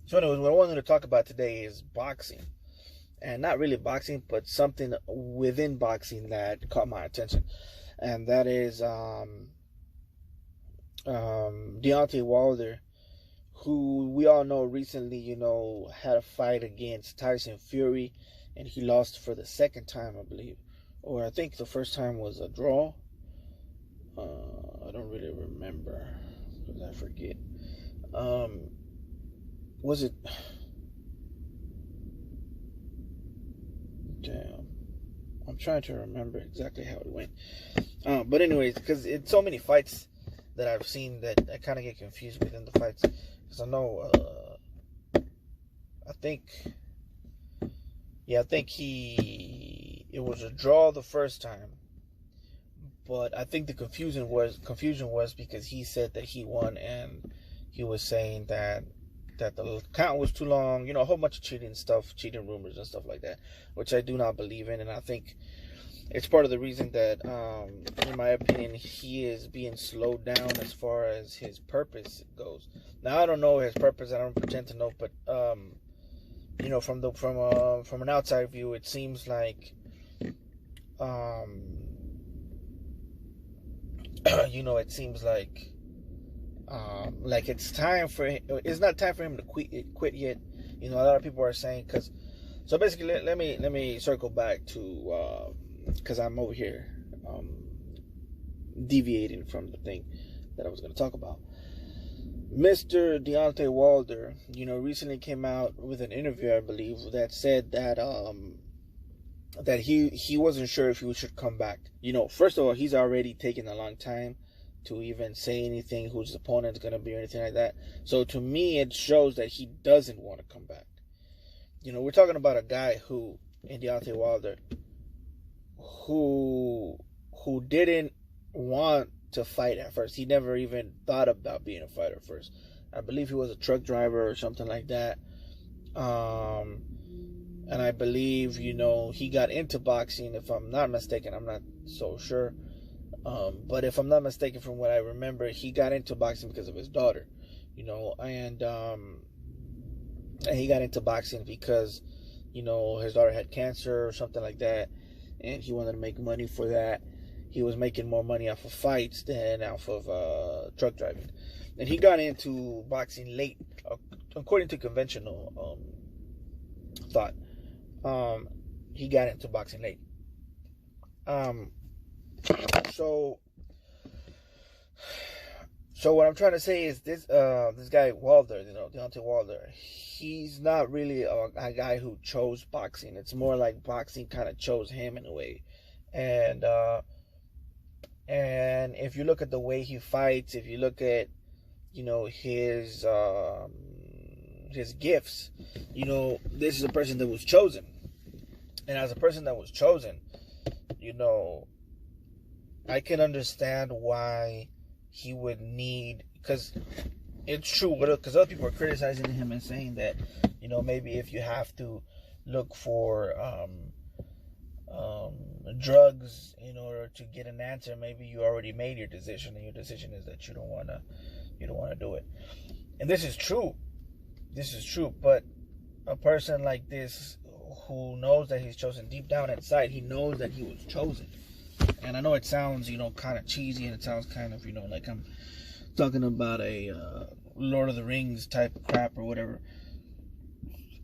So anyways, what I wanted to talk about today is boxing. And not really boxing, but something within boxing that caught my attention. And that is Deontay Wilder, who we all know recently, had a fight against Tyson Fury, and he lost for the second time, I believe. Or I think the first time was a draw. I don't really remember because I forget. Was it? Damn, I'm trying to remember exactly how it went. But anyways, because it's so many fights that I've seen that I kind of get confused within the fights. Because I know, I think, it was a draw the first time. But I think the confusion was because he said that he won, and he was saying that the count was too long, a whole bunch of cheating rumors and stuff like that, which I do not believe in. And I think it's part of the reason that, in my opinion, he is being slowed down as far as his purpose goes. Now, I don't know his purpose. I don't pretend to know, but from an outside view, it seems like, it seems like it's time for him. It's not time for him to quit yet. A lot of people are saying because. So basically, let me circle back to because I'm over here deviating from the thing that I was going to talk about. Mr. Deontay Wilder, recently came out with an interview, I believe, that said that that he wasn't sure if he should come back. First of all, he's already taken a long time to even say anything, who his opponent's going to be or anything like that. So to me, it shows that he doesn't want to come back. We're talking about a guy who, in Deontay Wilder, who didn't want to fight at first. He never even thought about being a fighter first. I believe he was a truck driver or something like that. And I believe, he got into boxing, if I'm not mistaken. I'm not so sure. But if I'm not mistaken, from what I remember, he got into boxing because of his daughter, and he got into boxing because, his daughter had cancer or something like that, and he wanted to make money for that. He was making more money off of fights than off of truck driving. And he got into boxing late, according to conventional thought. He got into boxing late. So what I'm trying to say is this guy Wilder, Deontay Wilder, he's not really a guy who chose boxing. It's more like boxing kind of chose him in a way. And if you look at the way he fights, if you look at his gifts, this is a person that was chosen. And as a person that was chosen, I can understand why he would need, because it's true, because other people are criticizing him and saying that, maybe if you have to look for drugs in order to get an answer, maybe you already made your decision, and your decision is that you don't want to do it. And this is true, but a person like this who knows that he's chosen, deep down inside, he knows that he was chosen. And I know it sounds, kind of cheesy, and it sounds kind of, like I'm talking about a Lord of the Rings type of crap or whatever.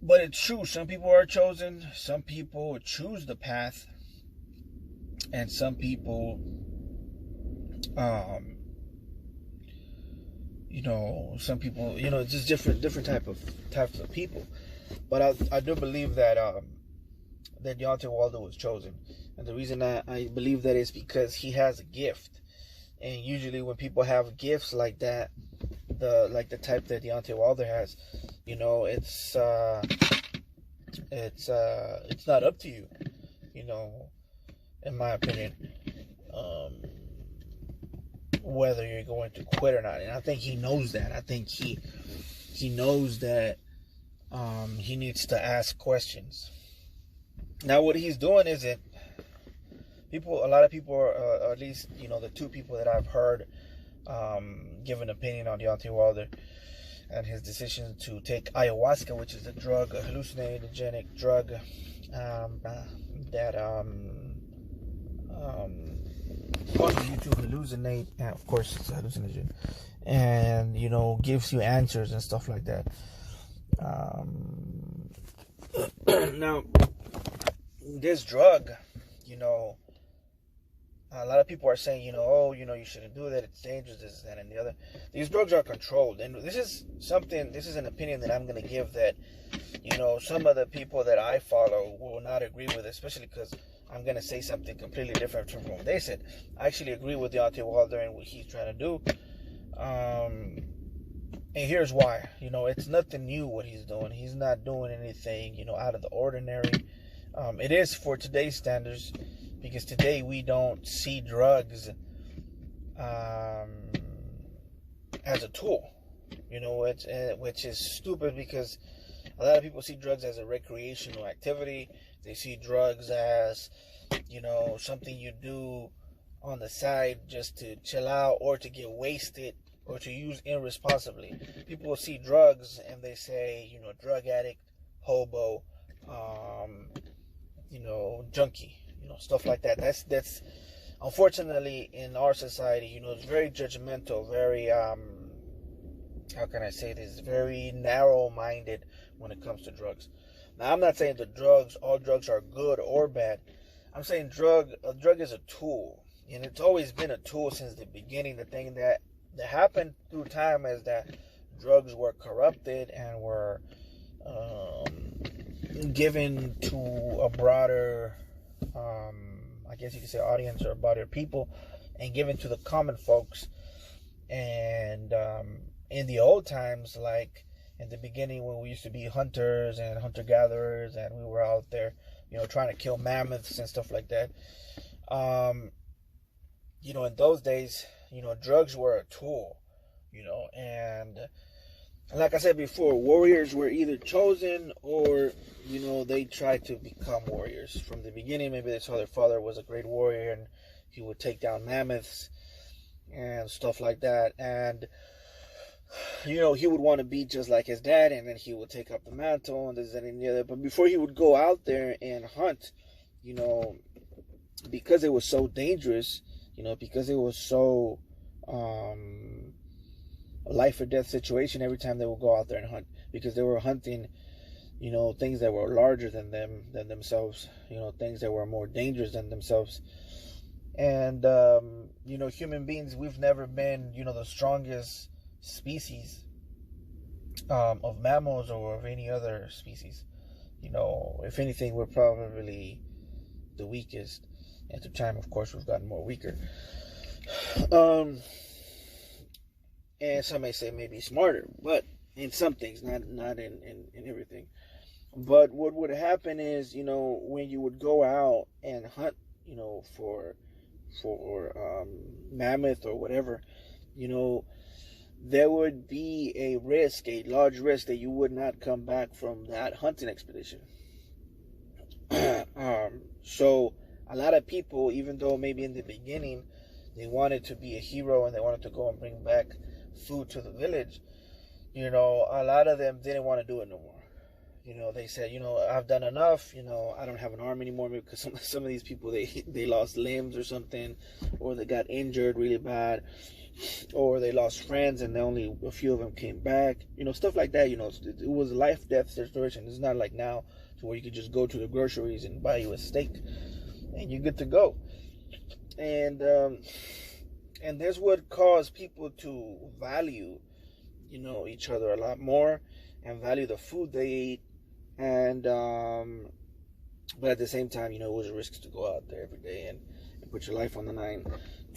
But it's true. Some people are chosen. Some people choose the path. And some people, it's just different types of people. But I do believe that Deontay Wilder was chosen. And the reason I believe that is because he has a gift. And usually when people have gifts like that, the type that Deontay Wilder has, it's not up to you, in my opinion, whether you're going to quit or not. And I think he knows that. I think he knows that he needs to ask questions. Now, what he's doing is a lot of people are, at least, the two people that I've heard give an opinion on Deontay Wilder, and his decision to take ayahuasca, which is a drug, a hallucinogenic drug that causes you to hallucinate, and of course it's a hallucinogen, and gives you answers and stuff like that. Now, this drug, a lot of people are saying, you shouldn't do that, it's dangerous, this, that, and the other. These drugs are controlled, and this is an opinion that I'm going to give that, some of the people that I follow will not agree with, especially because I'm going to say something completely different from what they said. I actually agree with Deontay Wilder and what he's trying to do. And here's why. It's nothing new what he's doing. He's not doing anything, out of the ordinary. It is for today's standards, because today we don't see drugs as a tool, which is stupid, because a lot of people see drugs as a recreational activity. They see drugs as, something you do on the side just to chill out or to get wasted or to use irresponsibly. People will see drugs and they say, drug addict, hobo, junkie, stuff like that. That's unfortunately in our society, it's very judgmental, very, how can I say this, very narrow-minded when it comes to drugs. Now, I'm not saying all drugs are good or bad. I'm saying a drug is a tool, and it's always been a tool since the beginning. The thing that happened through time is that drugs were corrupted and were given to a broader, I guess you could say, audience, or broader people, and given to the common folks. And in the old times, like in the beginning when we used to be hunters and hunter-gatherers, and we were out there, trying to kill mammoths and stuff like that. In those days, drugs were a tool, and like I said before, warriors were either chosen or, they tried to become warriors. From the beginning, maybe they saw their father was a great warrior and he would take down mammoths and stuff like that. And, he would want to be just like his dad, and then he would take up the mantle and this, that, and the other. But before he would go out there and hunt, because it was so dangerous, because it was so a life or death situation every time they would go out there and hunt, because they were hunting, things that were larger than themselves, things that were more dangerous than themselves. And, human beings, we've never been, the strongest species of mammals or of any other species. If anything, we're probably the weakest. At the time, of course, we've gotten more weaker. And some may say maybe smarter, but in some things, not in everything. But what would happen is, when you would go out and hunt, for mammoth or whatever, there would be a large risk that you would not come back from that hunting expedition. So a lot of people, even though maybe in the beginning they wanted to be a hero and they wanted to go and bring back food to the village, a lot of them didn't want to do it no more. They said, I've done enough, I don't have an arm anymore, because some of these people, they lost limbs or something, or they got injured really bad, or they lost friends and only a few of them came back, stuff like that. It was a life-death situation. It's not like now to where you could just go to the groceries and buy you a steak and you're good to go. And this would cause people to value, each other a lot more, and value the food they eat. And but at the same time, it was a risk to go out there every day and put your life on the line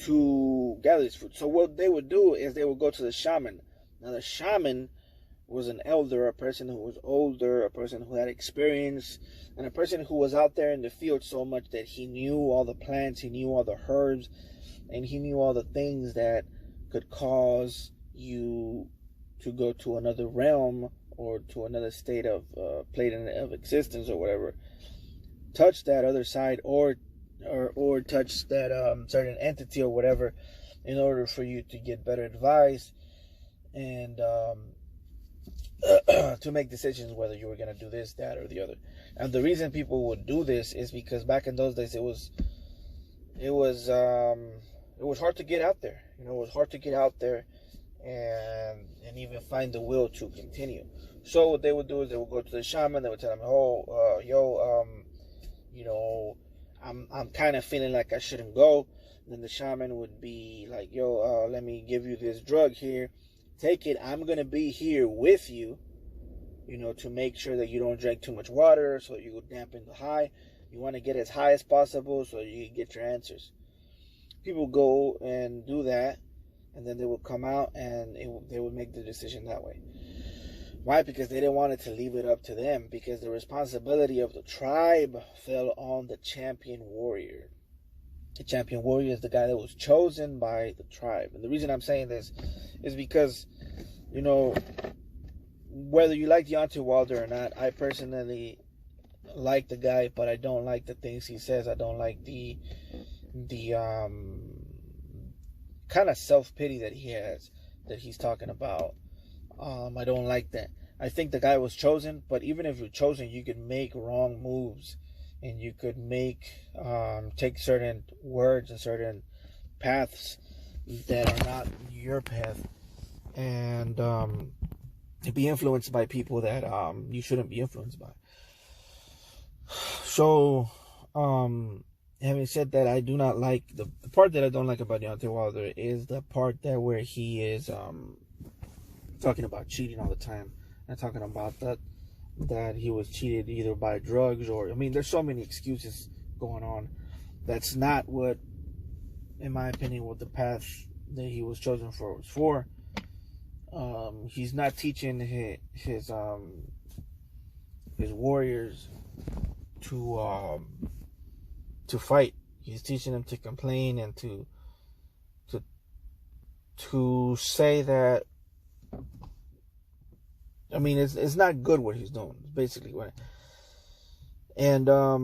to gather this food. So what they would do is they would go to the shaman. Now the shaman was an elder, a person who was older, a person who had experience, and a person who was out there in the field so much that he knew all the plants, he knew all the herbs, and he knew all the things that could cause you to go to another realm or to another state of plane of existence or whatever, touch that other side or touch that certain entity or whatever, in order for you to get better advice and to make decisions whether you were going to do this, that, or the other. And the reason people would do this is because back in those days it was hard to get out there. It was hard to get out there and even find the will to continue. So what they would do is they would go to the shaman. They would tell him, "Oh, I'm kind of feeling like I shouldn't go." And then the shaman would be like, "Yo, let me give you this drug here. Take it. I'm gonna be here with you, to make sure that you don't drink too much water, so you will dampen the high. You want to get as high as possible so you can get your answers." People go and do that, and then they will come out and they would make the decision that way. Why? Because they didn't want it to leave it up to them, because the responsibility of the tribe fell on the champion warrior. The champion warrior is the guy that was chosen by the tribe. And the reason I'm saying this is because, whether you like Deontay Wilder or not, I personally like the guy, but I don't like the things he says. I don't like the kind of self-pity that he has, that he's talking about. I don't like that. I think the guy was chosen, but even if you're chosen, you could make wrong moves, and you could take certain words and certain paths that are not your path, and be influenced by people that you shouldn't be influenced by. So, having said that, I do not like the part that I don't like about Deontay Wilder is the part where he is talking about cheating all the time, and talking about that he was cheated either by drugs or, there's so many excuses going on. That's not what, in my opinion, what the path that he was chosen for was for. He's not teaching his warriors to fight. He's teaching them to complain and to say that. It's not good what he's doing. It's basically what. And I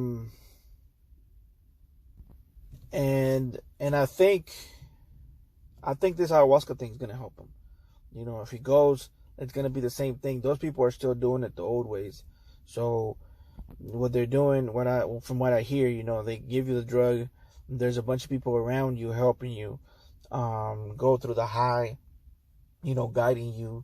think this ayahuasca thing is gonna help him. If he goes, it's gonna be the same thing. Those people are still doing it the old ways. So what they're doing, from what I hear, they give you the drug. There's a bunch of people around you helping you go through the high, guiding you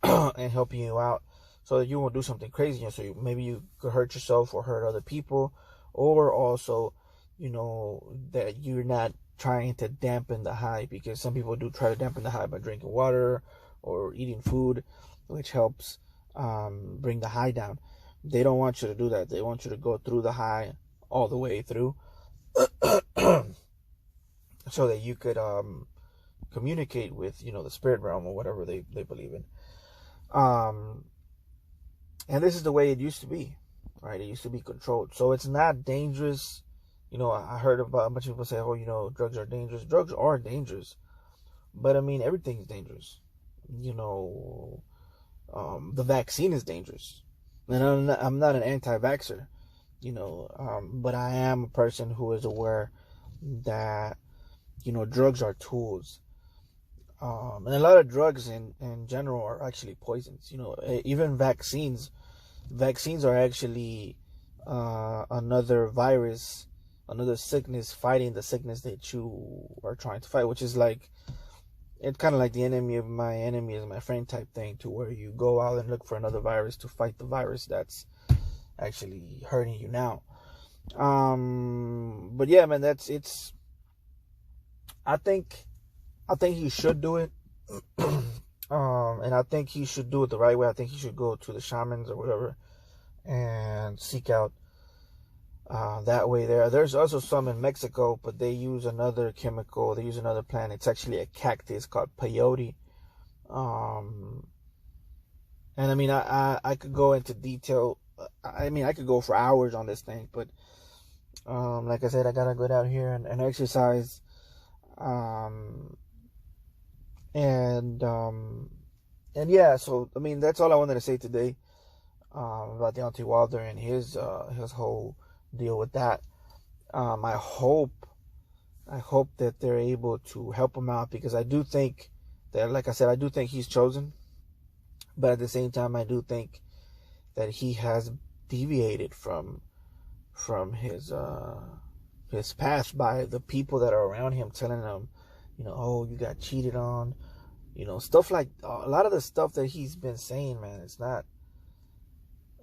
and helping you out, so that you won't do something crazy. So maybe you could hurt yourself or hurt other people, or also, that you're not trying to dampen the high, because some people do try to dampen the high by drinking water or eating food, which helps bring the high down. They don't want you to do that. They want you to go through the high all the way through, so that you could communicate with, the spirit realm or whatever they believe in. And this is the way it used to be, right? It used to be controlled. So it's not dangerous. I heard about a bunch of people say, oh, drugs are dangerous. Drugs are dangerous. But everything's dangerous. The vaccine is dangerous. And I'm not an anti-vaxxer, but I am a person who is aware that, drugs are tools. And a lot of drugs in general are actually poisons. Even vaccines are actually another virus, another sickness fighting the sickness that you are trying to fight, which is like, it's kind of like the enemy of my enemy is my friend type thing, to where you go out and look for another virus to fight the virus that's actually hurting you now. But yeah, man, I think he should do it. And I think he should do it the right way. I think he should go to the shamans or whatever and seek out that way there. There's also some in Mexico, but they use another chemical. They use another plant. It's actually a cactus called peyote. And I could go into detail. I could go for hours on this thing, but like I said, I gotta go out here and exercise. And yeah, so that's all I wanted to say today about Deontay Wilder and his whole deal with that. I hope that they're able to help him out, because I do think that, like I said, I do think he's chosen. But at the same time, I do think that he has deviated from his path by the people that are around him telling him, oh, you got cheated on, stuff like a lot of the stuff that he's been saying, man. It's not,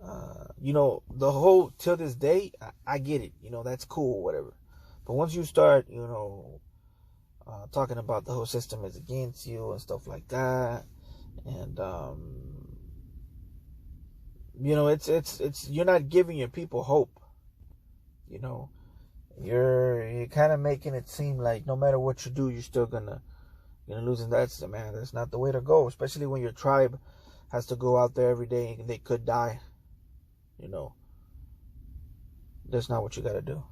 the whole till this day. I get it, that's cool, whatever. But once you start, talking about the whole system is against you and stuff like that, and it's you're not giving your people hope. You're kind of making it seem like no matter what you do, you're still gonna lose, and that's not the way to go. Especially when your tribe has to go out there every day and they could die. That's not what you got to do.